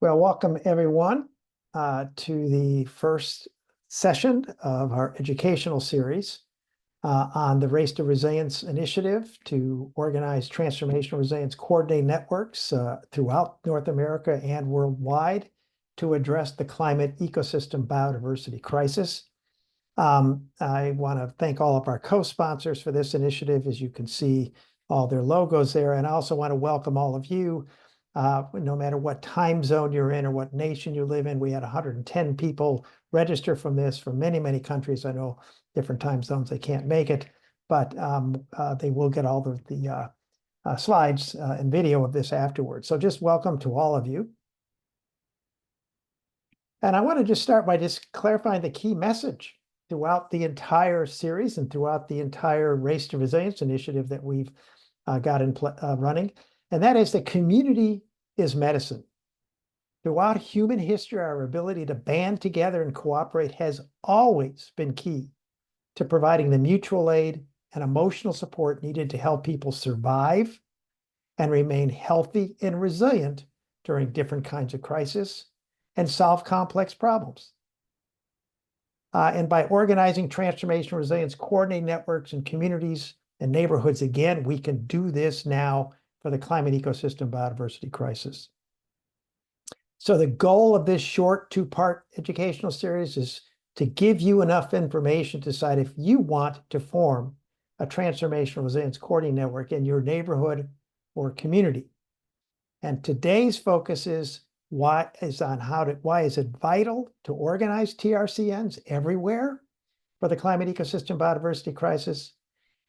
Well, welcome everyone to the first session of our educational series on the Race to Resilience initiative to organize transformational resilience coordinated networks throughout North America and worldwide to address the climate ecosystem biodiversity crisis. I want to thank all of our co-sponsors for this initiative. As you can see, all their logos there. And I also want to welcome all of you, no matter what time zone you're in or what nation you live in. We had 110 people register from this from many, many countries. I know different time zones, they can't make it, but they will get all the slides and video of this afterwards. So just welcome to all of you. And I want to just start by just clarifying the key message throughout the entire series and throughout the entire Race to Resilience initiative that we've got running. And that is that community is medicine. Throughout human history, our ability to band together and cooperate has always been key to providing the mutual aid and emotional support needed to help people survive and remain healthy and resilient during different kinds of crises and solve complex problems. And by organizing transformational resilience coordinated networks in communities and neighborhoods, again, we can do this now for the climate ecosystem biodiversity crisis. So the goal of this short two-part educational series is to give you enough information to decide if you want to form a transformational resilience coordinated network in your neighborhood or community. And today's focus is why is it vital to organize TRCNs everywhere for the climate ecosystem biodiversity crisis,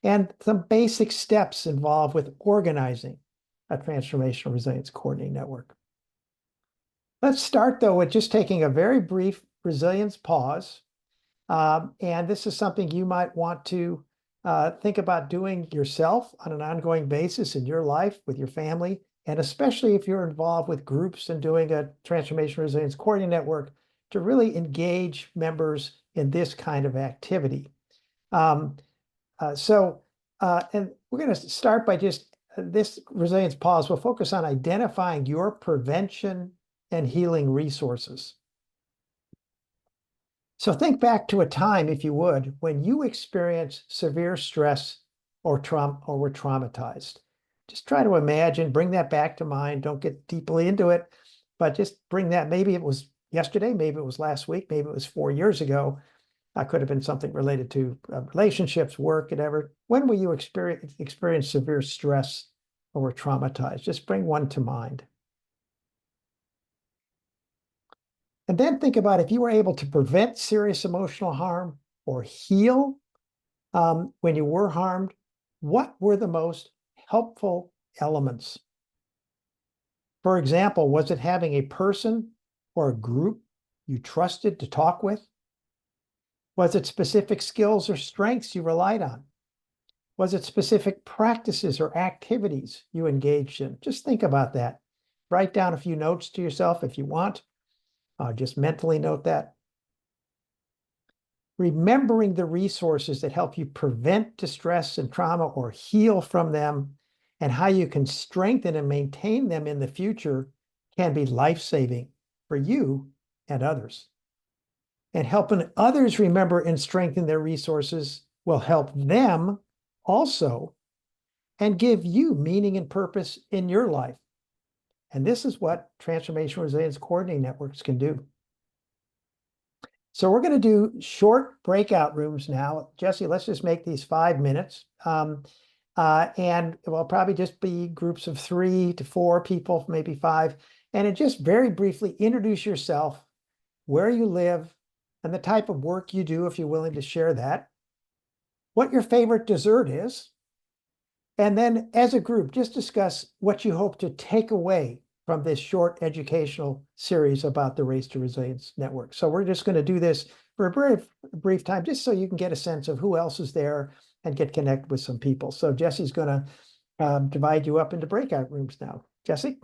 and some basic steps involved with organizing a transformational resilience coordinated network. Let's start, though, with just taking a very brief resilience pause. And this is something you might want to think about doing yourself on an ongoing basis in your life with your family, and especially if you're involved with groups and doing a transformational resilience coordinated network, to really engage members in this kind of activity. And we're going to start by just this resilience pause. We'll focus on identifying your prevention and healing resources. So think back to a time, if you would, when you experienced severe stress or trauma or were traumatized. Just try to imagine, bring that back to mind. Don't get deeply into it, but just bring that. Maybe it was yesterday, maybe it was last week, maybe it was 4 years ago. Could have been something related to relationships, work, whatever. When will you experience severe stress or were traumatized? Just bring one to mind. And then think about if you were able to prevent serious emotional harm or heal when you were harmed, what were the most helpful elements? For example, was it having a person or a group you trusted to talk with? Was it specific skills or strengths you relied on? Was it specific practices or activities you engaged in? Just think about that. Write down a few notes to yourself if you want. Just mentally note that. Remembering the resources that help you prevent distress and trauma or heal from them, and how you can strengthen and maintain them in the future, can be life-saving for you and others. And helping others remember and strengthen their resources will help them also and give you meaning and purpose in your life. And this is what transformational resilience coordinating networks can do. So we're going to do short breakout rooms now. Jesse, let's just make these 5 minutes. And it will probably just be groups of 3 to 4 people, maybe 5. And just very briefly introduce yourself, where you live, and the type of work you do, if you're willing to share that, what your favorite dessert is, and then as a group, just discuss what you hope to take away from this short educational series about the Race to Resilience Network. So we're just going to do this for a very brief time, just so you can get a sense of who else is there and get connected with some people. So Jesse's going to divide you up into breakout rooms now. Jesse?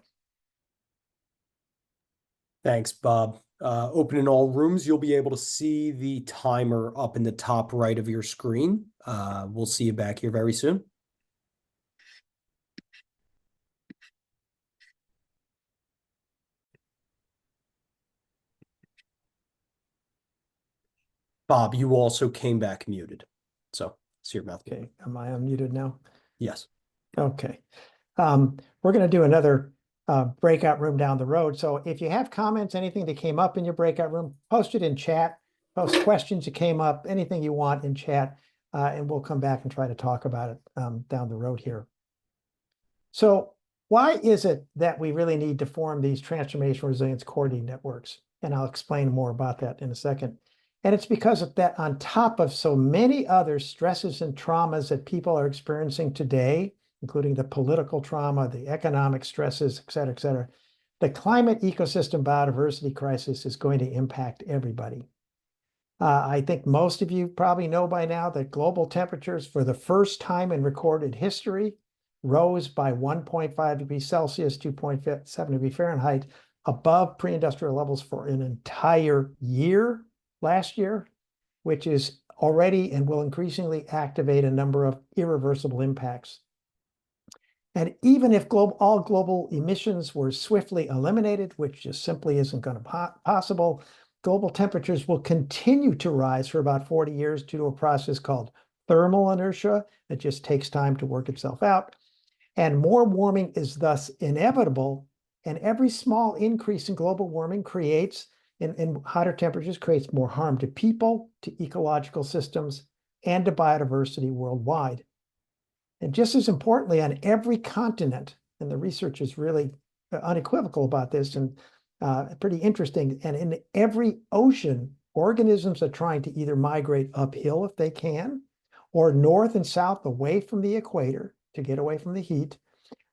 Thanks, Bob. Opening all rooms, you'll be able to see the timer up in the top right of your screen. We'll see you back here very soon. Bob, you also came back muted. So see your mouth. Okay, am I unmuted now? Yes. Okay. We're going to do another breakout room down the road. So if you have comments, anything that came up in your breakout room, post it in chat, post questions that came up, anything you want in chat, and we'll come back and try to talk about it down the road here. So why is it that we really need to form these transformational resilience coordinating networks? And I'll explain more about that in a second. And it's because of that, on top of so many other stresses and traumas that people are experiencing today, including the political trauma, the economic stresses, et cetera, the climate ecosystem biodiversity crisis is going to impact everybody. I think most of you probably know by now that global temperatures, for the first time in recorded history, rose by 1.5 degrees Celsius, 2.7 degrees Fahrenheit, above pre-industrial levels for an entire year last year, which is already and will increasingly activate a number of irreversible impacts. And even if all global emissions were swiftly eliminated, which just simply isn't going to possible, global temperatures will continue to rise for about 40 years due to a process called thermal inertia that just takes time to work itself out. And more warming is thus inevitable. And every small increase in global warming creates, in hotter temperatures, creates more harm to people, to ecological systems, and to biodiversity worldwide. And just as importantly, on every continent, and the research is really unequivocal about this and pretty interesting, and in every ocean, organisms are trying to either migrate uphill if they can, or north and south away from the equator to get away from the heat.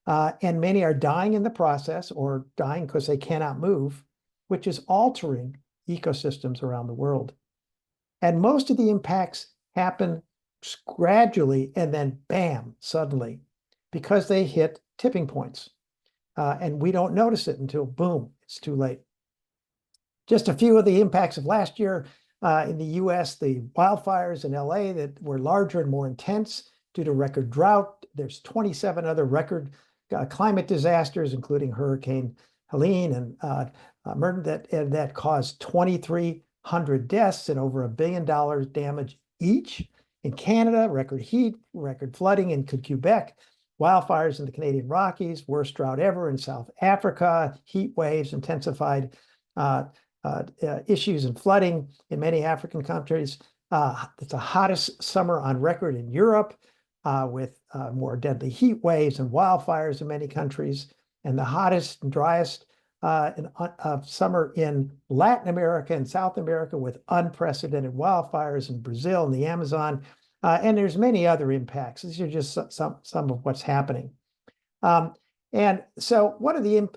And many are dying in the process, or dying because they cannot move, which is altering ecosystems around the world. And most of the impacts happen gradually and then bam, suddenly, because they hit tipping points. And we don't notice it until boom, it's too late. Just a few of the impacts of last year in the US, the wildfires in LA that were larger and more intense due to record drought. There's 27 other record climate disasters, including Hurricane Helene and Merton, that caused 2,300 deaths and over $1 billion damage each. In Canada, record heat, record flooding in Quebec, wildfires in the Canadian Rockies, worst drought ever in South Africa, heat waves, intensified issues in flooding in many African countries. It's the hottest summer on record in Europe, with more deadly heat waves and wildfires in many countries, and the hottest and driest summer in Latin America and South America, with unprecedented wildfires in Brazil and the Amazon. And there's many other impacts. These are just some of what's happening. And so what are the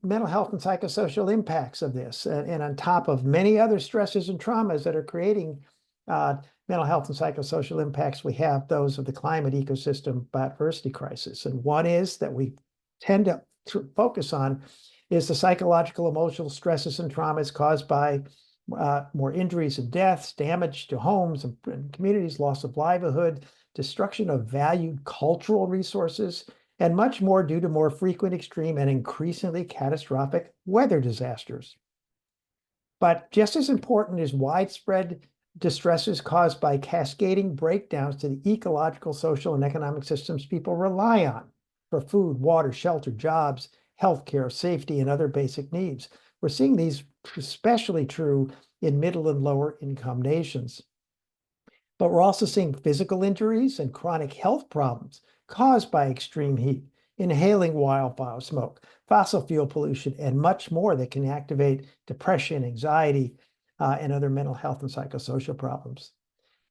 mental health and psychosocial impacts of this? And on top of many other stresses and traumas that are creating mental health and psychosocial impacts, we have those of the climate ecosystem biodiversity crisis. And one is that we tend to focus on is the psychological, emotional stresses and traumas caused by more injuries and deaths, damage to homes and communities, loss of livelihood, destruction of valued cultural resources, and much more due to more frequent, extreme, and increasingly catastrophic weather disasters. But just as important is widespread distresses caused by cascading breakdowns to the ecological, social, and economic systems people rely on for food, water, shelter, jobs, healthcare, safety, and other basic needs. We're seeing these especially true in middle and lower income nations. But we're also seeing physical injuries and chronic health problems caused by extreme heat, inhaling wildfire smoke, fossil fuel pollution, and much more that can activate depression, anxiety, and other mental health and psychosocial problems.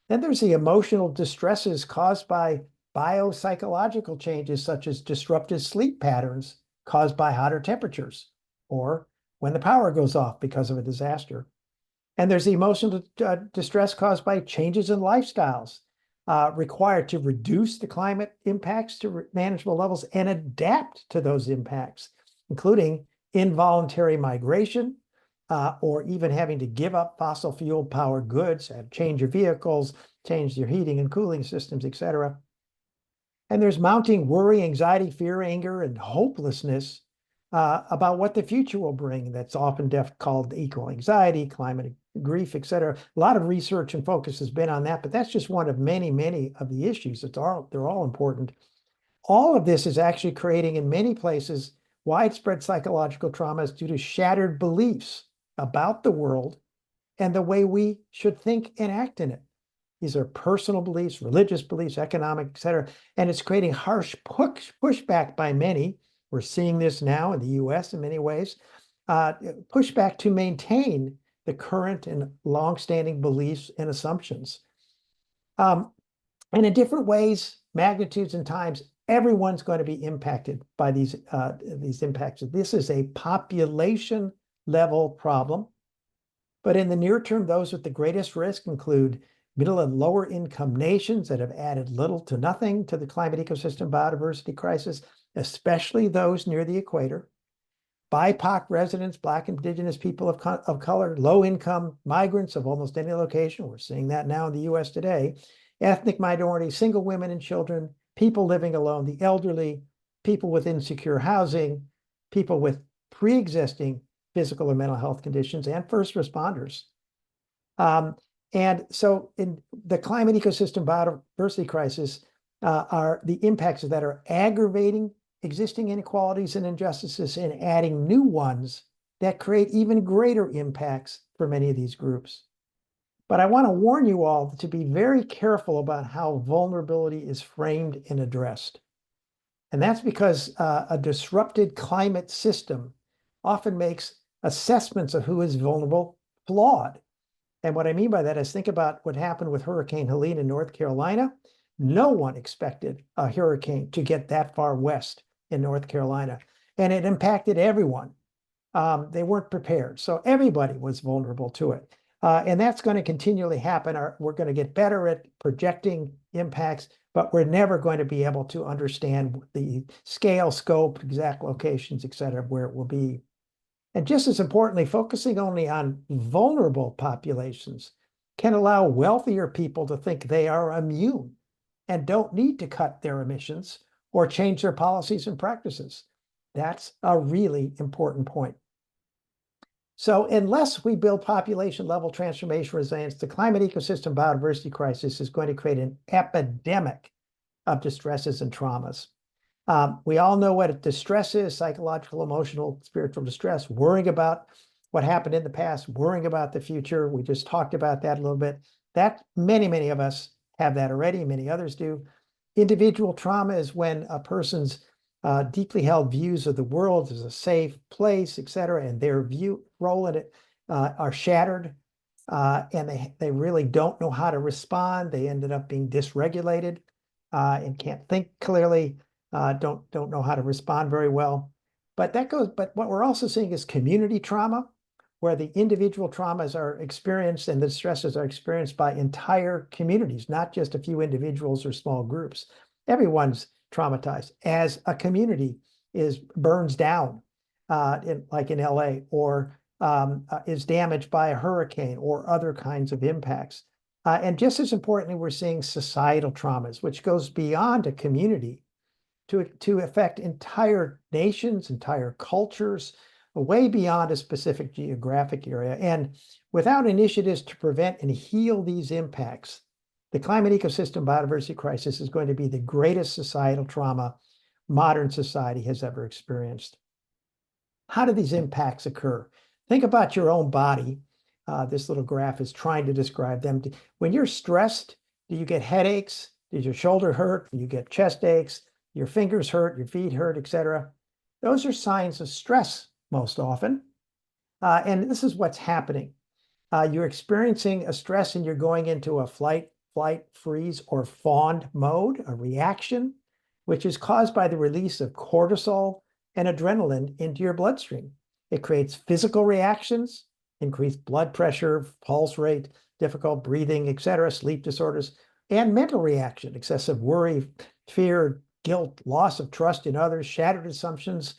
Then there's the emotional distresses caused by biopsychological changes, such as disrupted sleep patterns caused by hotter temperatures, or when the power goes off because of a disaster. And there's the emotional distress caused by changes in lifestyles required to reduce the climate impacts to manageable levels and adapt to those impacts, including involuntary migration, or even having to give up fossil fuel powered goods, change your vehicles, change your heating and cooling systems, et cetera. And there's mounting worry, anxiety, fear, anger, and hopelessness about what the future will bring. That's often called eco anxiety, climate grief, et cetera. A lot of research and focus has been on that, but that's just one of many, many of the issues. They're all important. All of this is actually creating, in many places, widespread psychological traumas due to shattered beliefs about the world and the way we should think and act in it. These are personal beliefs, religious beliefs, economic, et cetera. And it's creating harsh pushback by many. We're seeing this now in the US in many ways, pushback to maintain the current and longstanding beliefs and assumptions. And in different ways, magnitudes and times, everyone's going to be impacted by these impacts. This is a population level problem. But in the near term, those with the greatest risk include middle and lower income nations that have added little to nothing to the climate ecosystem biodiversity crisis, especially those near the equator. BIPOC residents, Black, Indigenous people of color, low income migrants of almost any location. We're seeing that now in the US today. Ethnic minorities, single women and children, people living alone, the elderly, people with insecure housing, people with pre-existing physical or mental health conditions, and first responders. And so in the climate ecosystem biodiversity crisis are the impacts that are aggravating existing inequalities and injustices and adding new ones that create even greater impacts for many of these groups. But I want to warn you all to be very careful about how vulnerability is framed and addressed. And that's because a disrupted climate system often makes assessments of who is vulnerable flawed. And what I mean by that is think about what happened with Hurricane Helene in North Carolina. No one expected a hurricane to get that far west in North Carolina, and it impacted everyone. They weren't prepared, so everybody was vulnerable to it. And that's going to continually happen. We're going to get better at projecting impacts, but we're never going to be able to understand the scale, scope, exact locations, et cetera, where it will be. And just as importantly, focusing only on vulnerable populations can allow wealthier people to think they are immune and don't need to cut their emissions or change their policies and practices. That's a really important point. So unless we build population-level transformation resilience, the climate ecosystem biodiversity crisis is going to create an epidemic of distresses and traumas. We all know what distress is: psychological, emotional, spiritual distress, worrying about what happened in the past, worrying about the future. We just talked about that a little bit. That many of us have that already, many others do. Individual trauma is when a person's deeply held views of the world as a safe place, et cetera, and their role in it are shattered, and they really don't know how to respond. They ended up being dysregulated and can't think clearly. Don't know how to respond very well. But what we're also seeing is community trauma, where the individual traumas are experienced and the stresses are experienced by entire communities, not just a few individuals or small groups. Everyone's traumatized as a community burns down, like in LA, or is damaged by a hurricane or other kinds of impacts. And just as importantly, we're seeing societal traumas, which goes beyond a community to affect entire nations, entire cultures, way beyond a specific geographic area. And without initiatives to prevent and heal these impacts, the climate ecosystem biodiversity crisis is going to be the greatest societal trauma modern society has ever experienced. How do these impacts occur? Think about your own body. This little graph is trying to describe them. When you're stressed, do you get headaches? Does your shoulder hurt? Do you get chest aches? Your fingers hurt, your feet hurt, et cetera. Those are signs of stress most often. And this is what's happening. You're experiencing a stress and you're going into a flight, freeze, or fawn mode, a reaction, which is caused by the release of cortisol and adrenaline into your bloodstream. It creates physical reactions, increased blood pressure, pulse rate, difficult breathing, et cetera, sleep disorders, and mental reaction, excessive worry, fear, guilt, loss of trust in others, shattered assumptions,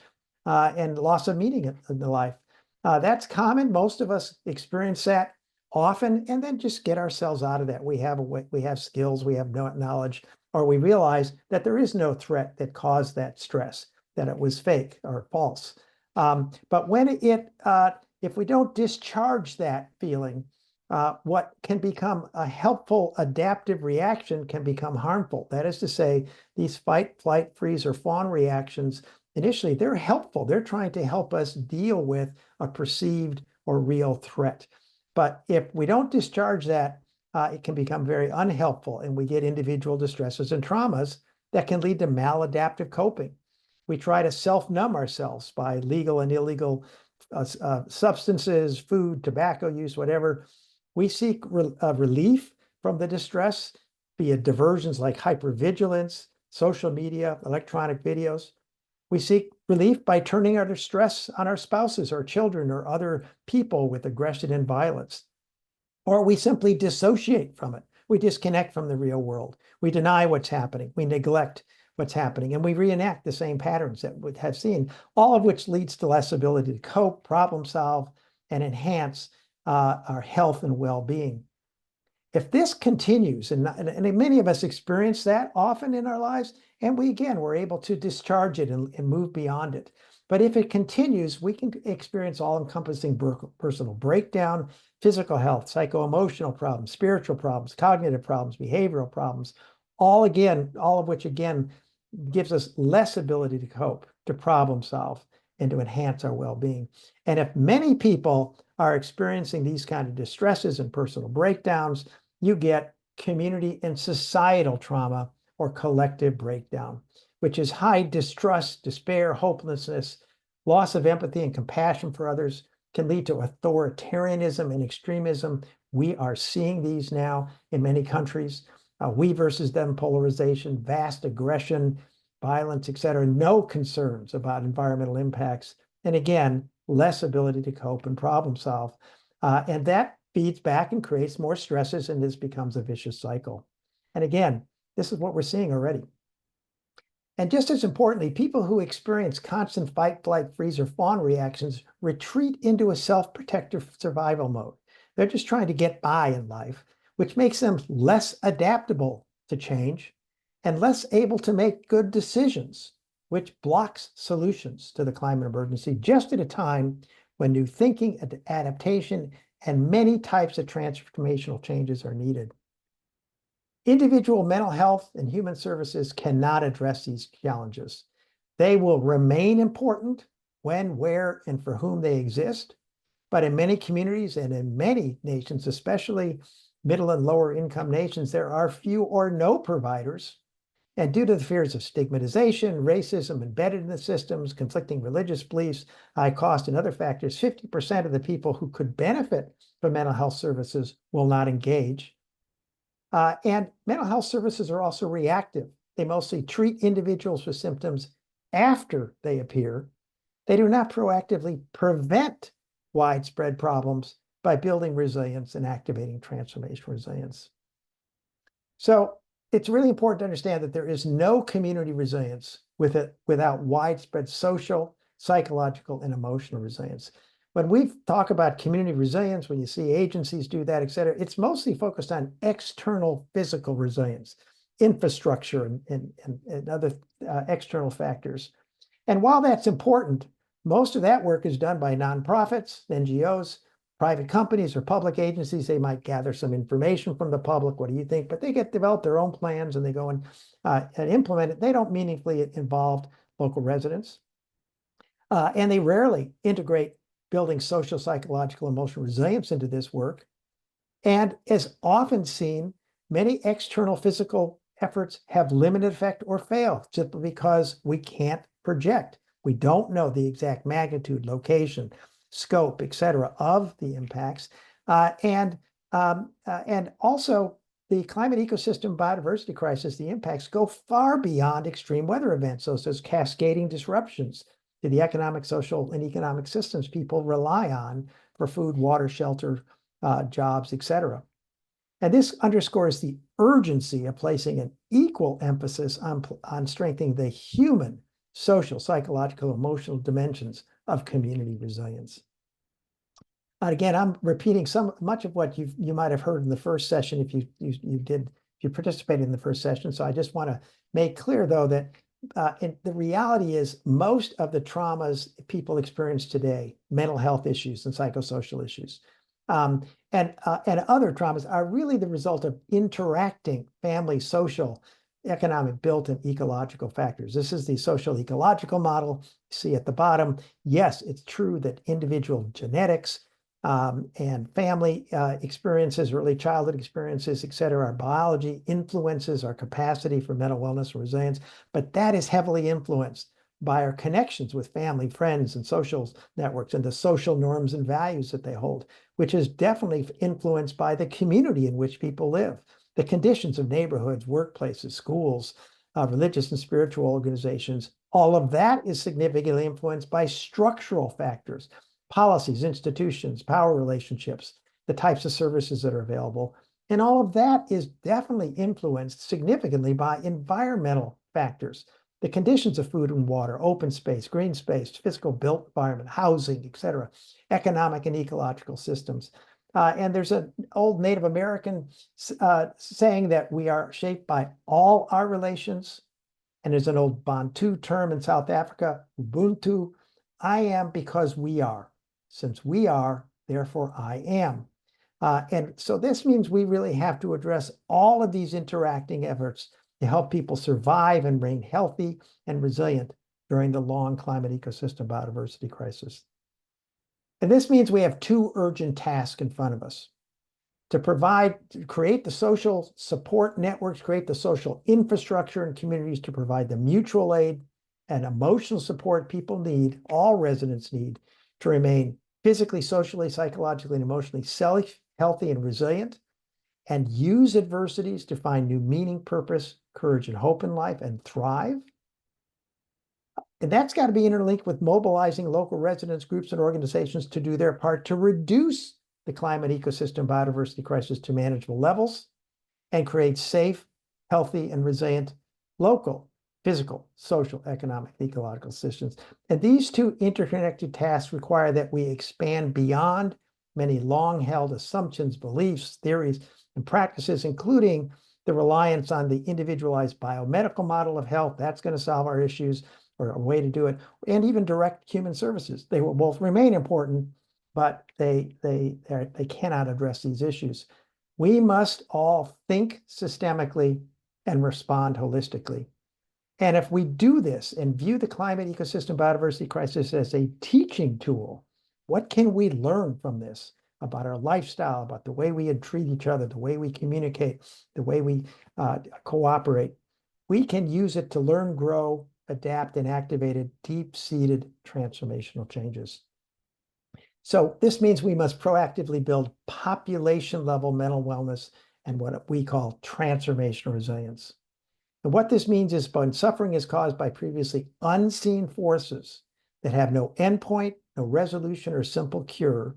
and loss of meaning in the life. That's common. Most of us experience that often, and then just get ourselves out of that. We have skills, we have knowledge, or we realize that there is no threat that caused that stress, that it was fake or false. But if we don't discharge that feeling, what can become a helpful adaptive reaction can become harmful. That is to say, these fight, flight, freeze, or fawn reactions, initially, they're helpful. They're trying to help us deal with a perceived or real threat. But if we don't discharge that, it can become very unhelpful, and we get individual distresses and traumas that can lead to maladaptive coping. We try to self-numb ourselves by legal and illegal substances, food, tobacco use, whatever. We seek relief from the distress via diversions like hypervigilance, social media, electronic videos. We seek relief by turning our distress on our spouses or children or other people with aggression and violence. Or we simply dissociate from it. We disconnect from the real world. We deny what's happening. We neglect what's happening, and we reenact the same patterns that we have seen, all of which leads to less ability to cope, problem solve, and enhance our health and well-being. If this continues, and many of us experience that often in our lives, and we're able to discharge it and move beyond it. But if it continues, we can experience all-encompassing personal breakdown, physical health, psycho-emotional problems, spiritual problems, cognitive problems, behavioral problems, all of which again gives us less ability to cope, to problem solve, and to enhance our well-being. And if many people are experiencing these kind of distresses and personal breakdowns, you get community and societal trauma or collective breakdown, which is high distrust, despair, hopelessness, loss of empathy and compassion for others, can lead to authoritarianism and extremism. We are seeing these now in many countries. We versus them polarization, vast aggression, violence, etc. No concerns about environmental impacts. And again, less ability to cope and problem solve. And that feeds back and creates more stresses, and this becomes a vicious cycle. And again, this is what we're seeing already. And just as importantly, people who experience constant fight, flight, freeze, or fawn reactions retreat into a self-protective survival mode. They're just trying to get by in life, which makes them less adaptable to change and less able to make good decisions, which blocks solutions to the climate emergency just at a time when new thinking, adaptation, and many types of transformational changes are needed. Individual mental health and human services cannot address these challenges. They will remain important when, where, and for whom they exist. But in many communities and in many nations, especially middle and lower income nations, there are few or no providers. And due to the fears of stigmatization, racism embedded in the systems, conflicting religious beliefs, high cost, and other factors, 50% of the people who could benefit from mental health services will not engage. And mental health services are also reactive. They mostly treat individuals with symptoms after they appear. They do not proactively prevent widespread problems by building resilience and activating transformational resilience. So it's really important to understand that there is no community resilience without widespread social, psychological, and emotional resilience. When we talk about community resilience, when you see agencies do that, et cetera, it's mostly focused on external physical resilience, infrastructure, and other external factors. And while that's important, most of that work is done by nonprofits, NGOs, private companies, or public agencies. They might gather some information from the public. What do you think? But they develop their own plans and they go and implement it. They don't meaningfully involve local residents. And they rarely integrate building social, psychological, emotional resilience into this work. And as often seen, many external physical efforts have limited effect or fail simply because we can't project. We don't know the exact magnitude, location, scope, et cetera, of the impacts. And also the climate ecosystem biodiversity crisis, the impacts go far beyond extreme weather events. So there's cascading disruptions to the economic, social, and economic systems people rely on for food, water, shelter, jobs, et cetera. And this underscores the urgency of placing an equal emphasis on strengthening the human, social, psychological, emotional dimensions of community resilience. And again, I'm repeating much of what you might have heard in the first session if you participated in the first session. So I just want to make clear, though, that and the reality is most of the traumas people experience today, mental health issues and psychosocial issues, and other traumas are really the result of interacting family, social, economic, built and ecological factors. This is the social ecological model. See at the bottom. Yes, it's true that individual genetics and family experiences, early childhood experiences, et cetera, our biology influences our capacity for mental wellness and resilience, but that is heavily influenced by our connections with family, friends, and social networks and the social norms and values that they hold, which is definitely influenced by the community in which people live, the conditions of neighborhoods, workplaces, schools, religious and spiritual organizations. All of that is significantly influenced by structural factors, policies, institutions, power relationships, the types of services that are available. And all of that is definitely influenced significantly by environmental factors, the conditions of food and water, open space, green space, physical built environment, housing, et cetera, economic and ecological systems. And there's an old Native American saying that we are shaped by all our relations. And there's an old Bantu term in South Africa, Ubuntu. I am because we are. Since we are, therefore I am. And so this means we really have to address all of these interacting efforts to help people survive and remain healthy and resilient during the long climate ecosystem biodiversity crisis. And this means we have two urgent tasks in front of us: to create the social support networks, create the social infrastructure and communities to provide the mutual aid and emotional support people need, all residents need, to remain physically, socially, psychologically, and emotionally safe, healthy, and resilient, and use adversities to find new meaning, purpose, courage, and hope in life and thrive. And that's got to be interlinked with mobilizing local residents, groups, and organizations to do their part to reduce the climate ecosystem biodiversity crisis to manageable levels and create safe, healthy, and resilient local, physical, social, economic, ecological systems. And these two interconnected tasks require that we expand beyond many long-held assumptions, beliefs, theories, and practices, including the reliance on the individualized biomedical model of health. That's going to solve our issues, or a way to do it, and even direct human services. They will both remain important, but they cannot address these issues. We must all think systemically and respond holistically. And if we do this and view the climate ecosystem biodiversity crisis as a teaching tool, what can we learn from this about our lifestyle, about the way we treat each other, the way we communicate, the way we cooperate? We can use it to learn, grow, adapt, and activate deep-seated transformational changes. So this means we must proactively build population-level mental wellness and what we call transformational resilience. And what this means is when suffering is caused by previously unseen forces that have no endpoint, no resolution, or simple cure,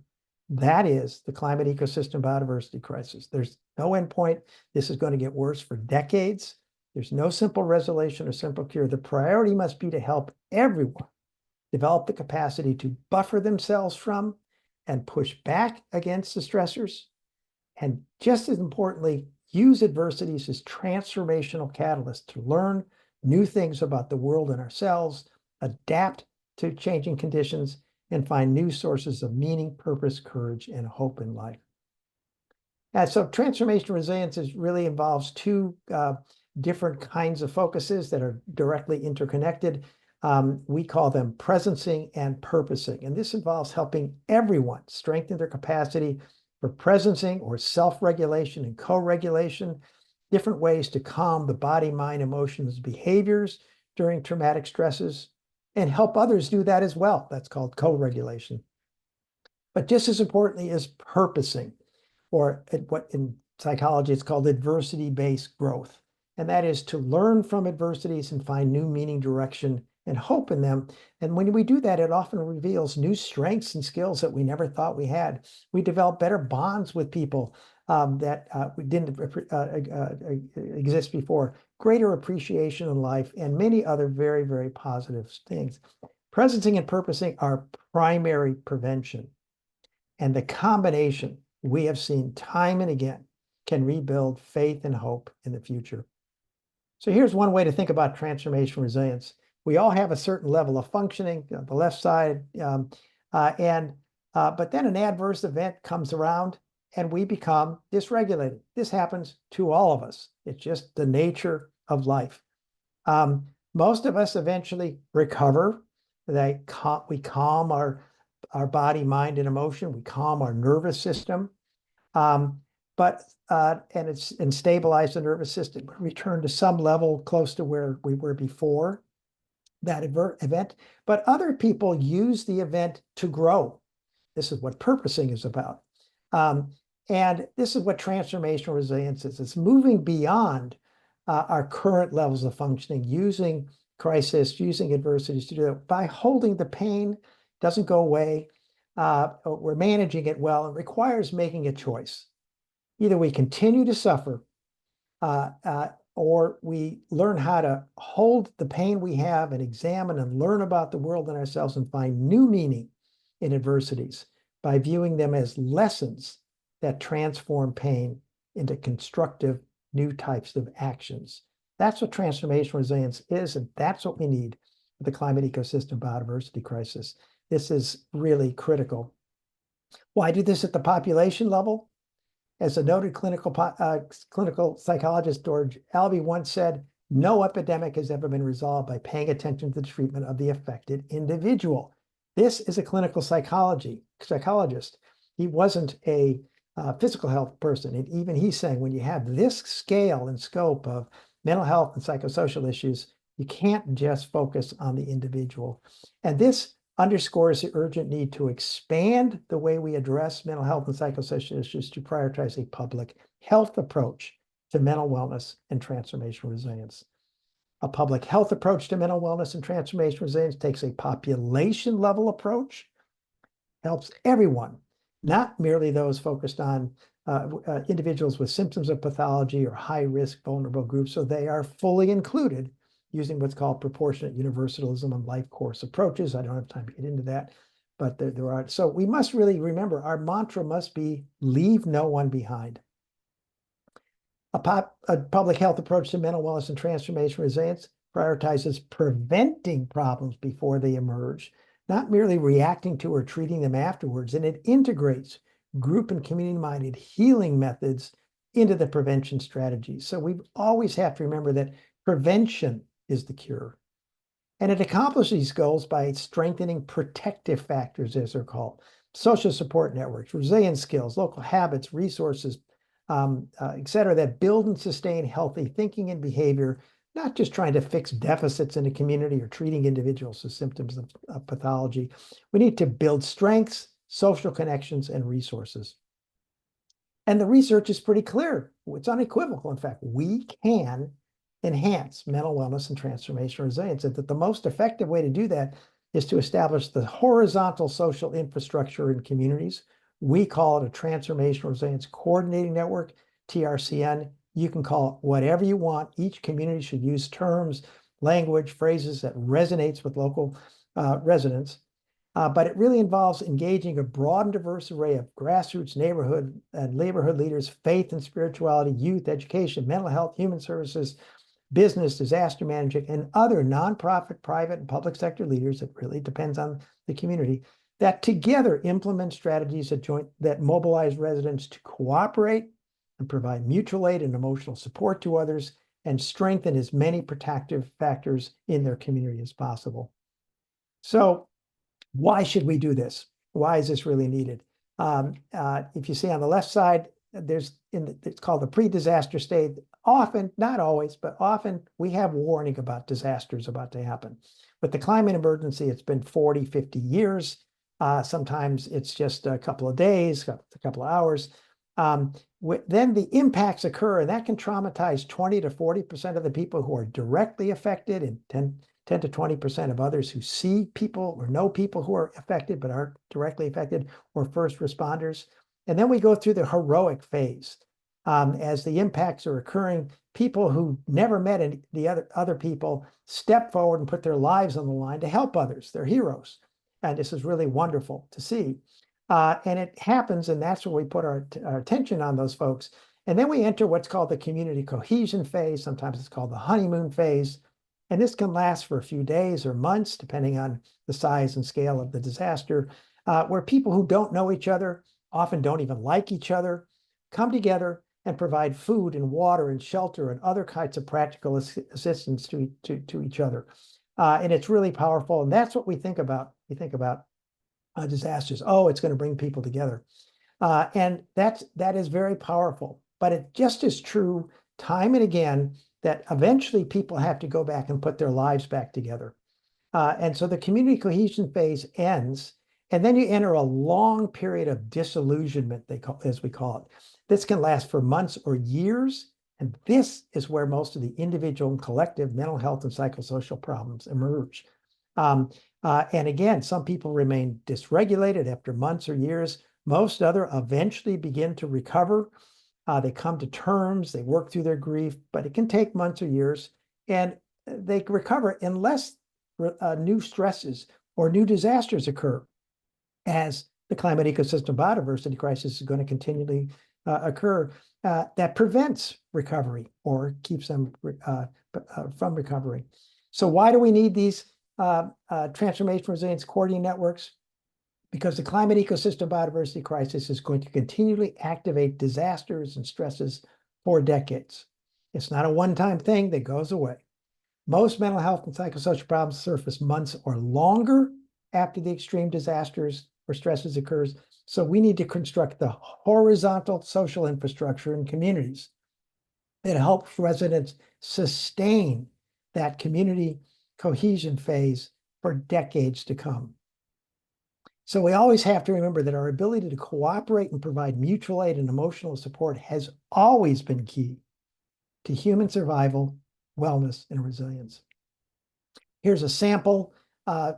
that is the climate ecosystem biodiversity crisis. There's no endpoint. This is going to get worse for decades. There's no simple resolution or simple cure. The priority must be to help everyone develop the capacity to buffer themselves from and push back against the stressors. And just as importantly, use adversities as transformational catalysts to learn new things about the world and ourselves, adapt to changing conditions, and find new sources of meaning, purpose, courage, and hope in life. And so transformational resilience really involves two different kinds of focuses that are directly interconnected. We call them presencing and purposing. And this involves helping everyone strengthen their capacity for presencing or self-regulation and co-regulation, different ways to calm the body, mind, emotions, behaviors during traumatic stresses, and help others do that as well. That's called co-regulation. But just as importantly is purposing, or what in psychology it's called adversity-based growth. And that is to learn from adversities and find new meaning, direction, and hope in them. And when we do that, it often reveals new strengths and skills that we never thought we had. We develop better bonds with people that we didn't exist before, greater appreciation in life, and many other very, very positive things. Presencing and purposing are primary prevention. And the combination, we have seen time and again, can rebuild faith and hope in the future. So here's one way to think about transformation resilience. We all have a certain level of functioning, the left side, but then an adverse event comes around and we become dysregulated. This happens to all of us. It's just the nature of life. Most of us eventually recover. We calm our body, mind, and emotion. We calm our nervous system. And stabilize the nervous system, return to some level close to where we were before that event. But other people use the event to grow. This is what purposing is about. And this is what transformational resilience is. It's moving beyond our current levels of functioning, using crisis, using adversities to do that. By holding the pain, doesn't go away. We're managing it well. It requires making a choice. Either we continue to suffer or we learn how to hold the pain we have and examine and learn about the world and ourselves and find new meaning in adversities by viewing them as lessons that transform pain into constructive new types of actions. That's what transformational resilience is, and that's what we need for the climate ecosystem biodiversity crisis. This is really critical. Why do this at the population level? As a noted clinical psychologist, George Albee once said, no epidemic has ever been resolved by paying attention to the treatment of the affected individual. This is a clinical psychologist. He wasn't a physical health person. And even he's saying when you have this scale and scope of mental health and psychosocial issues, you can't just focus on the individual. And this underscores the urgent need to expand the way we address mental health and psychosocial issues to prioritize a public health approach to mental wellness and transformational resilience. A public health approach to mental wellness and transformational resilience takes a population level approach, helps everyone, not merely those focused on individuals with symptoms of pathology or high-risk vulnerable groups, so they are fully included using what's called proportionate universalism and life course approaches. I don't have time to get into that, but there are. So we must really remember our mantra must be leave no one behind. A public health approach to mental wellness and transformation resilience prioritizes preventing problems before they emerge, not merely reacting to or treating them afterwards, and it integrates group and community-minded healing methods into the prevention strategies. So we always have to remember that prevention is the cure. And it accomplishes these goals by strengthening protective factors, as they're called, social support networks, resilience skills, local habits, resources, et cetera, that build and sustain healthy thinking and behavior, not just trying to fix deficits in a community or treating individuals with symptoms of pathology. We need to build strengths, social connections, and resources. And the research is pretty clear. It's unequivocal. In fact, we can enhance mental wellness and transformational resilience. And that the most effective way to do that is to establish the horizontal social infrastructure in communities. We call it a Transformational Resilience Coordinating Network, TRCN. You can call it whatever you want. Each community should use terms, language, phrases that resonates with local residents. But it really involves engaging a broad and diverse array of grassroots, neighborhood, and neighborhood leaders, faith and spirituality, youth, education, mental health, human services, business, disaster management, and other nonprofit, private, and public sector leaders. It really depends on the community that together implement strategies that mobilize residents to cooperate and provide mutual aid and emotional support to others and strengthen as many protective factors in their community as possible. So why should we do this? Why is this really needed? If you see on the left side, it's called the pre-disaster state. Often, not always, but often we have warning about disasters about to happen. With the climate emergency, it's been 40, 50 years. Sometimes it's just a couple of days, a couple of hours. Then the impacts occur, and that can traumatize 20 to 40% of the people who are directly affected, and 10 to 20% of others who see people or know people who are affected but aren't directly affected, or first responders. And then we go through the heroic phase. As the impacts are occurring, people who never met the other people step forward and put their lives on the line to help others. They're heroes. And this is really wonderful to see. And it happens, and that's where we put our attention on those folks, And then we enter what's called the community cohesion phase. Sometimes it's called the honeymoon phase. And this can last for a few days or months, depending on the size and scale of the disaster, where people who don't know each other, often don't even like each other, come together and provide food and water and shelter and other kinds of practical assistance to each other. And it's really powerful. And that's what we think about. We think about disasters. Oh, it's going to bring people together. And that is very powerful. But it just is true time and again that eventually people have to go back and put their lives back together. And so the community cohesion phase ends, and then you enter a long period of disillusionment, as we call it. This can last for months or years, and this is where most of the individual and collective mental health and psychosocial problems emerge. And again, some people remain dysregulated after months or years. Most other eventually begin to recover. They come to terms, they work through their grief, but it can take months or years, and they recover unless new stresses or new disasters occur, as the climate ecosystem biodiversity crisis is going to continually occur, that prevents recovery or keeps them from recovery. So why do we need these transformation resilience coordinating networks? Because the climate ecosystem biodiversity crisis is going to continually activate disasters and stresses for decades. It's not a one-time thing that goes away. Most mental health and psychosocial problems surface months or longer after the extreme disasters or stresses occurs. So we need to construct the horizontal social infrastructure in communities that helps residents sustain that community cohesion phase for decades to come. So we always have to remember that our ability to cooperate and provide mutual aid and emotional support has always been key to human survival, wellness, and resilience. Here's a sample, an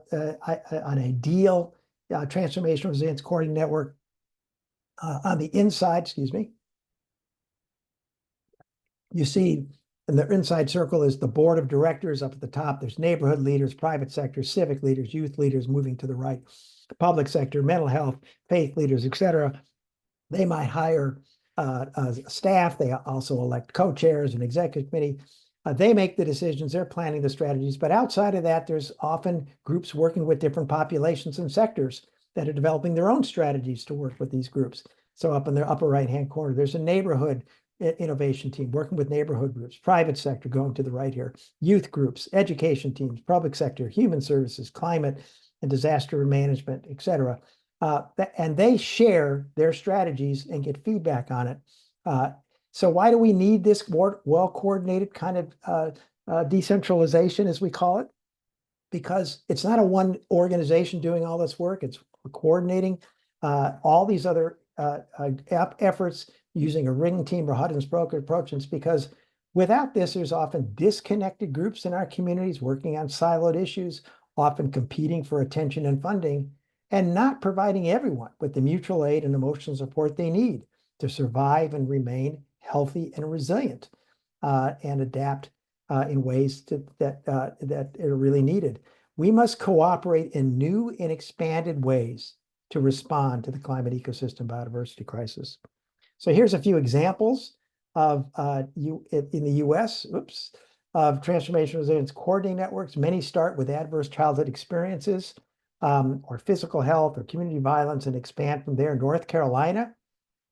ideal transformational resilience coordinating network. On the inside, you see in the inside circle is the board of directors. Up at the top, there's neighborhood leaders, private sector, civic leaders, youth leaders. Moving to the right, public sector, mental health, faith leaders, etc. They might hire staff. They also elect co-chairs and executive committee. They make the decisions. They're planning the strategies. But outside of that, there's often groups working with different populations and sectors that are developing their own strategies to work with these groups. So up in the upper right-hand corner, there's a neighborhood innovation team working with neighborhood groups, private sector going to the right here, youth groups, education teams, public sector, human services, climate and disaster management, et cetera. And they share their strategies and get feedback on it. So why do we need this well-coordinated kind of decentralization, as we call it? Because it's not a one organization doing all this work. It's coordinating all these other efforts using a ring team or hub-and-spoke approach. And it's because without this, there's often disconnected groups in our communities working on siloed issues, often competing for attention and funding, and not providing everyone with the mutual aid and emotional support they need to survive and remain healthy and resilient and adapt in ways that are really needed. We must cooperate in new and expanded ways to respond to the climate ecosystem biodiversity crisis. So here's a few examples of in the US, of transformational resilience coordinating networks. Many start with adverse childhood experiences or physical health or community violence and expand from there. North Carolina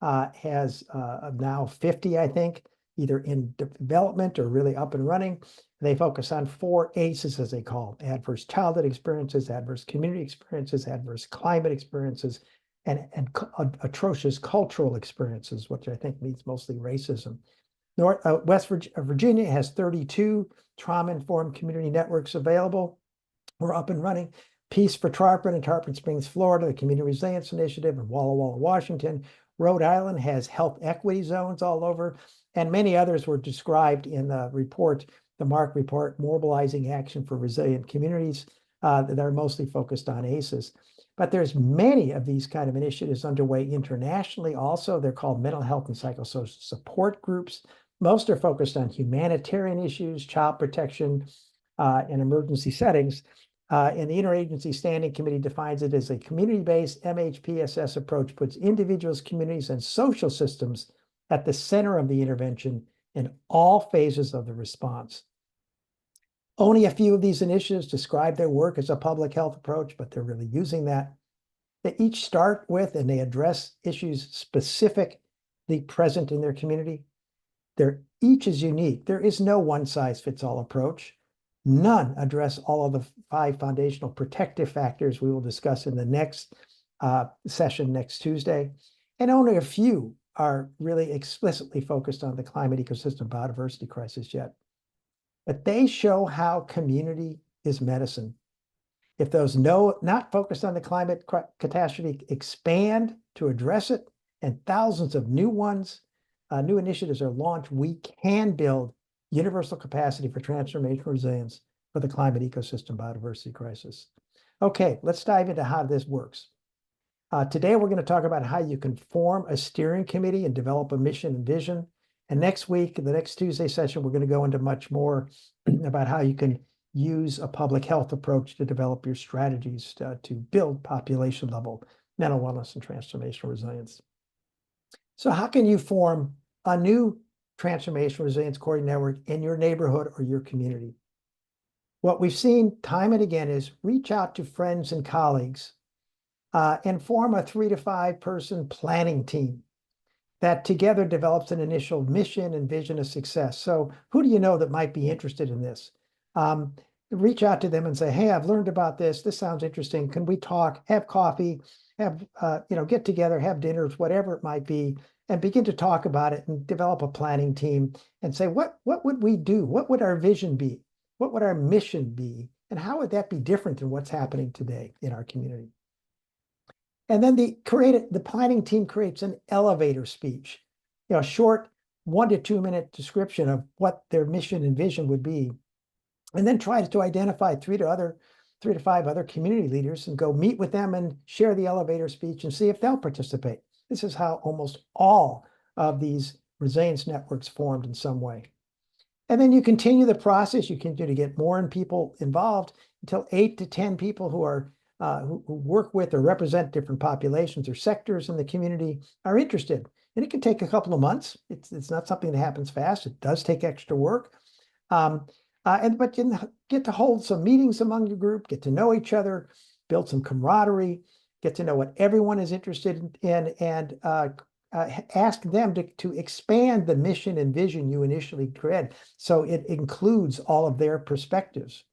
has now 50, I think, either in development or really up and running. They focus on 4 ACEs, as they call them: adverse childhood experiences, adverse community experiences, adverse climate experiences, and atrocious cultural experiences, which I think means mostly racism. West Virginia has 32 trauma-informed community networks available. We're up and running. Peace for Tarpon in Tarpon Springs, Florida, the Community Resilience Initiative in Walla Walla, Washington. Rhode Island has health equity zones all over, and many others were described in the report, the MARC report, Mobilizing Action for Resilient Communities, that are mostly focused on ACEs. But there's many of these kind of initiatives underway internationally also. They're called mental health and psychosocial support groups. Most are focused on humanitarian issues, child protection, and emergency settings. And the Interagency Standing Committee defines it as a community-based MHPSS approach, puts individuals, communities, and social systems at the center of the intervention in all phases of the response. Only a few of these initiatives describe their work as a public health approach, but they're really using that. They each start with and they address issues specifically present in their community. Each is unique. There is no one-size-fits-all approach. None address all of the 5 foundational protective factors we will discuss in the next session next Tuesday. And only a few are really explicitly focused on the climate ecosystem biodiversity crisis yet. But they show how community is medicine. If those not focused on the climate catastrophe expand to address it, and thousands of new initiatives are launched, we can build universal capacity for transformational resilience for the climate ecosystem biodiversity crisis. Okay, let's dive into how this works. Today, we're going to talk about how you can form a steering committee and develop a mission and vision. And next week, the next Tuesday session, we're going to go into much more about how you can use a public health approach to develop your strategies to build population level mental wellness and transformational resilience. So how can you form a new transformational resilience coordinating network in your neighborhood or your community? What we've seen time and again is reach out to friends and colleagues and form a 3 to 5 person planning team that together develops an initial mission and vision of success. So who do you know that might be interested in this? Reach out to them and say, hey, I've learned about this. This sounds interesting. Can we talk, have coffee, have, get together, have dinners, whatever it might be, and begin to talk about it and develop a planning team and say, what would we do? What would our vision be? What would our mission be? And how would that be different than what's happening today in our community? And then the planning team creates an elevator speech, a short 1 to 2 minute description of what their mission and vision would be, and then tries to identify 3 to 5 other community leaders and go meet with them and share the elevator speech and see if they'll participate. This is how almost all of these resilience networks formed in some way. And then you continue the process. You continue to get more people involved until 8 to 10 people who are who work with or represent different populations or sectors in the community are interested. And it can take a couple of months. It's not something that happens fast. It does take extra work. But you get to hold some meetings among your group, get to know each other, build some camaraderie, get to know what everyone is interested in, and ask them to expand the mission and vision you initially created so it includes all of their perspectives.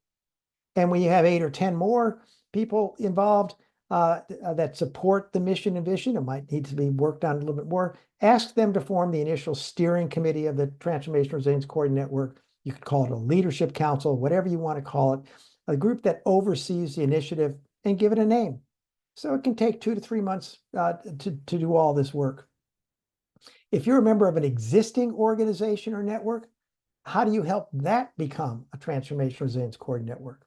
And when you have 8 or 10 more people involved that support the mission and vision, it might need to be worked on a little bit more, ask them to form the initial steering committee of the Transformational Resilience Coordinating Network. You could call it a leadership council, whatever you want to call it, a group that oversees the initiative, and give it a name. So it can take 2 to 3 months to do all this work. If you're a member of an existing organization or network, how do you help that become a Transformational Resilience Coordinating Network?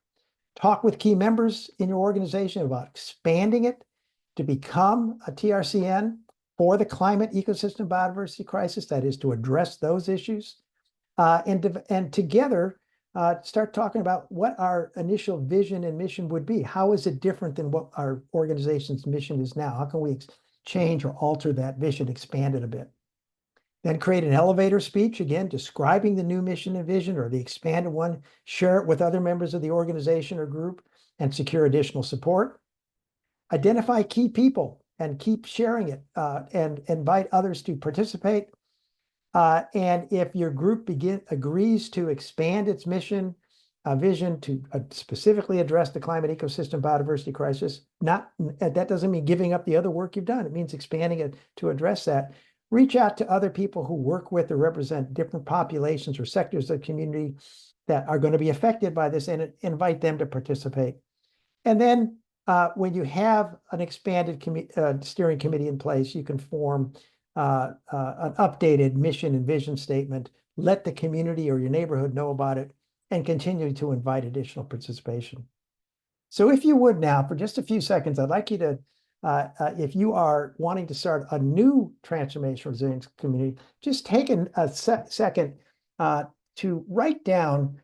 Talk with key members in your organization about expanding it to become a TRCN for the climate ecosystem biodiversity crisis, that is to address those issues. And together, start talking about what our initial vision and mission would be. How is it different than what our organization's mission is now? How can we change or alter that vision, expand it a bit? Then create an elevator speech, again, describing the new mission and vision or the expanded one, share it with other members of the organization or group, and secure additional support. Identify key people and keep sharing it and invite others to participate. And if your group agrees to expand its mission, vision to specifically address the climate ecosystem biodiversity crisis, that doesn't mean giving up the other work you've done. It means expanding it to address that. Reach out to other people who work with or represent different populations or sectors of the community that are going to be affected by this and invite them to participate. And then when you have an expanded steering committee in place, you can form an updated mission and vision statement, let the community or your neighborhood know about it, and continue to invite additional participation. So if you would now, for just a few seconds, I'd like you to, if you are wanting to start a new transformational resilience community, just take a second to write down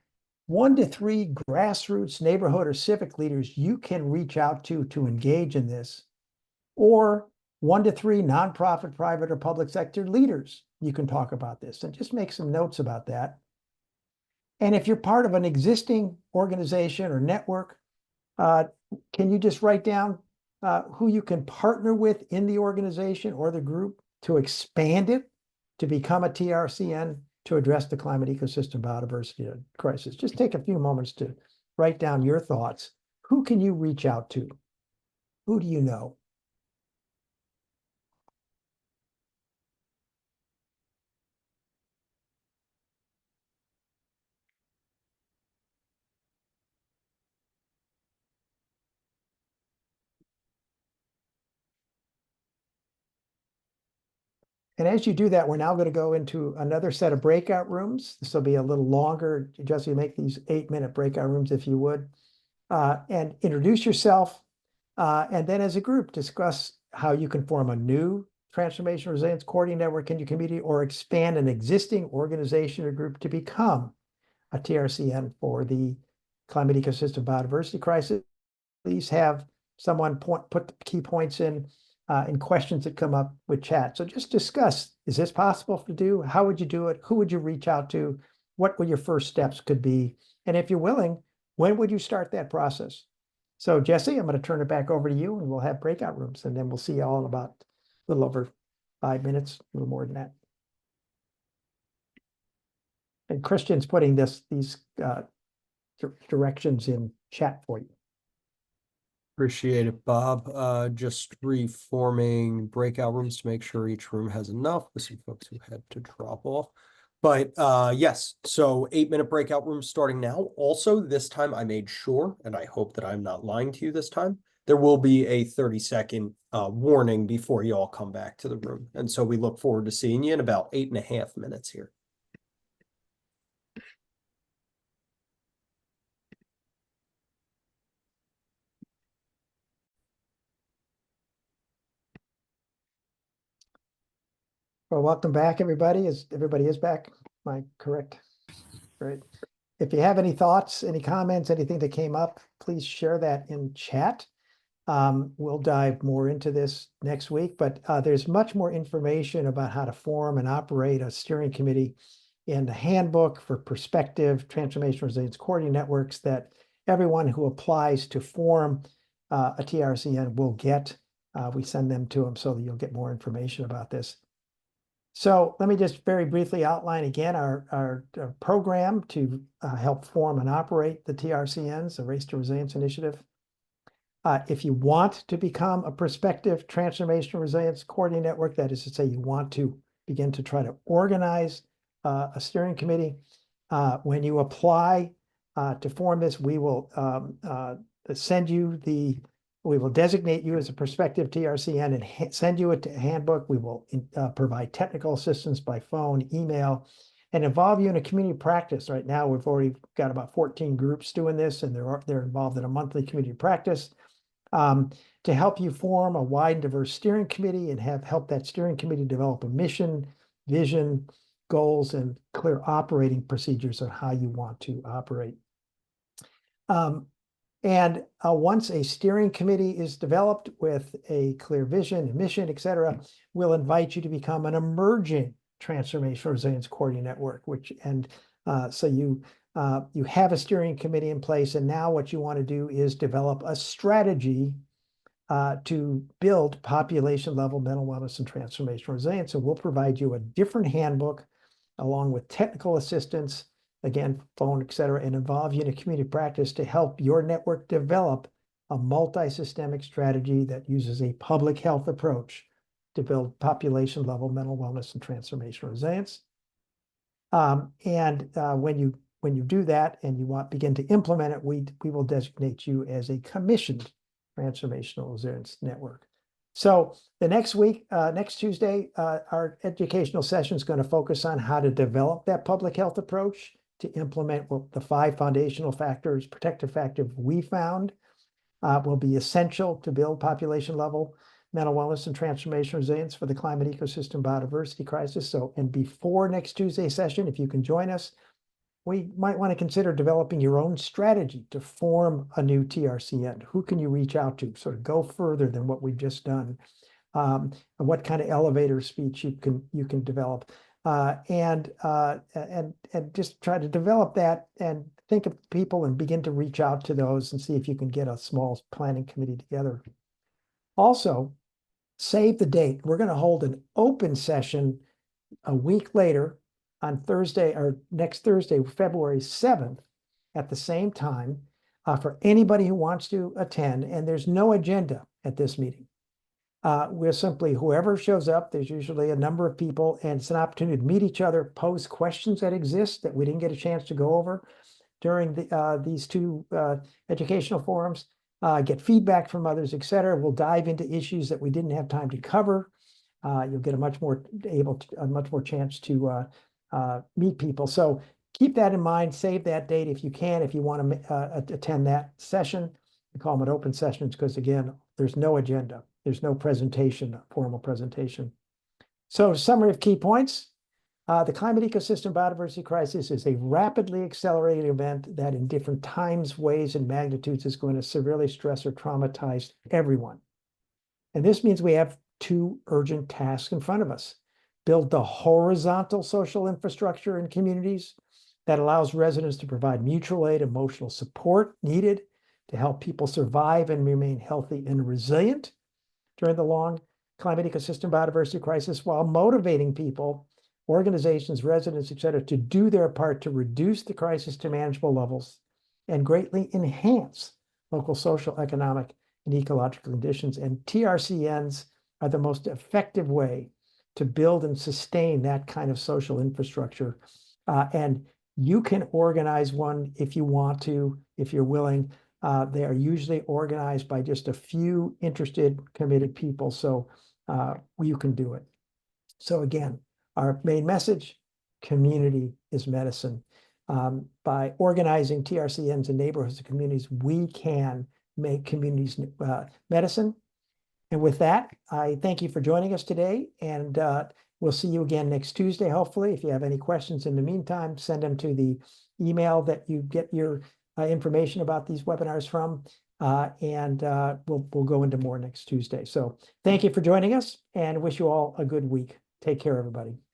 1 to 3 grassroots neighborhood or civic leaders you can reach out to engage in this, or 1 to 3 nonprofit, private, or public sector leaders you can talk about this, and just make some notes about that. And if you're part of an existing organization or network, can you just write down who you can partner with in the organization or the group to expand it to become a TRCN to address the climate ecosystem biodiversity crisis? Just take a few moments to write down your thoughts. Who can you reach out to? Who do you know? And as you do that, we're now going to go into another set of breakout rooms. This will be a little longer. Jesse, make these 8-minute breakout rooms if you would. And introduce yourself. And then as a group, discuss how you can form a new transformation resilience coordinating network in your community or expand an existing organization or group to become a TRCN for the climate ecosystem biodiversity crisis. Please have someone put the key points in questions that come up with chat. So just discuss, is this possible to do? How would you do it? Who would you reach out to? What would your first steps could be? And if you're willing, when would you start that process? So Jesse, I'm going to turn it back over to you, and we'll have breakout rooms, and then we'll see you all in about a little over 5 minutes, a little more than that. And Christian's putting these directions in chat for you. Appreciate it, Bob. Just reforming breakout rooms to make sure each room has enough with some folks who had to drop off. But yes, so 8-minute breakout rooms starting now. Also, this time I made sure, and I hope that I'm not lying to you this time, there will be a 30-second warning before you all come back to the room. And so we look forward to seeing you in about 8.5 minutes here. Well, welcome back, everybody. Everybody is back? Am I correct? Great. If you have any thoughts, any comments, anything that came up, please share that in chat. We'll dive more into this next week, but there's much more information about how to form and operate a steering committee in the handbook for prospective transformation resilience coordinating networks that everyone who applies to form a TRCN will get. We send them to them so that you'll get more information about this. So let me just very briefly outline again our program to help form and operate the TRCNs, the Race to Resilience Initiative. If you want to become a prospective transformational resilience coordinating network, that is to say you want to begin to try to organize a steering committee, when you apply to form this, we will we will designate you as a prospective TRCN and send you a handbook. We will provide technical assistance by phone, email, and involve you in a community practice. Right now, we've already got about 14 groups doing this, and they're involved in a monthly community practice to help you form a wide and diverse steering committee and help that steering committee develop a mission, vision, goals, and clear operating procedures on how you want to operate. And once a steering committee is developed with a clear vision and mission, et cetera, we'll invite you to become an emerging transformational resilience coordinating network, so you have a steering committee in place, and now what you want to do is develop a strategy to build population level mental wellness and transformational resilience. And we'll provide you a different handbook along with technical assistance, again, phone, et cetera, and involve you in a community practice to help your network develop a multi-systemic strategy that uses a public health approach to build population level mental wellness and transformational resilience. When you do that and you begin to implement it, we will designate you as a commissioned transformational resilience network. So the next week, next Tuesday, our educational session is going to focus on how to develop that public health approach to implement the 5 foundational factors, protective factors we found will be essential to build population level mental wellness and transformational resilience for the climate ecosystem biodiversity crisis. So, and before next Tuesday's session, if you can join us, we might want to consider developing your own strategy to form a new TRCN. Who can you reach out to? Sort of go further than what we've just done. And what kind of elevator speech you can develop. and just try to develop that and think of people and begin to reach out to those and see if you can get a small planning committee together. Also, save the date. We're going to hold an open session a week later on Thursday, or next Thursday, February 7th, at the same time, for anybody who wants to attend. And there's no agenda at this meeting. We're simply whoever shows up. There's usually a number of people, and it's an opportunity to meet each other, pose questions that exist that we didn't get a chance to go over during these two educational forums, get feedback from others, et cetera. We'll dive into issues that we didn't have time to cover. You'll get a much more chance to meet people. So keep that in mind. Save that date if you can, if you want to attend that session. We call them an open sessions because, again, there's no agenda. There's no presentation, formal presentation. So summary of key points. The climate ecosystem biodiversity crisis is a rapidly accelerating event that in different times, ways, and magnitudes is going to severely stress or traumatize everyone. And this means we have two urgent tasks in front of us. Build the horizontal social infrastructure in communities that allows residents to provide mutual aid, emotional support needed to help people survive and remain healthy and resilient during the long climate ecosystem biodiversity crisis, while motivating people, organizations, residents, et cetera, to do their part to reduce the crisis to manageable levels and greatly enhance local social, economic, and ecological conditions. And TRCNs are the most effective way to build and sustain that kind of social infrastructure. And you can organize one if you want to, if you're willing. They are usually organized by just a few interested, committed people. So you can do it. So again, our main message, community is medicine. By organizing TRCNs in neighborhoods and communities, we can make communities medicine. And with that, I thank you for joining us today, and we'll see you again next Tuesday, hopefully. If you have any questions in the meantime, send them to the email that you get your information about these webinars from, and we'll go into more next Tuesday. So thank you for joining us, and wish you all a good week. Take care, everybody.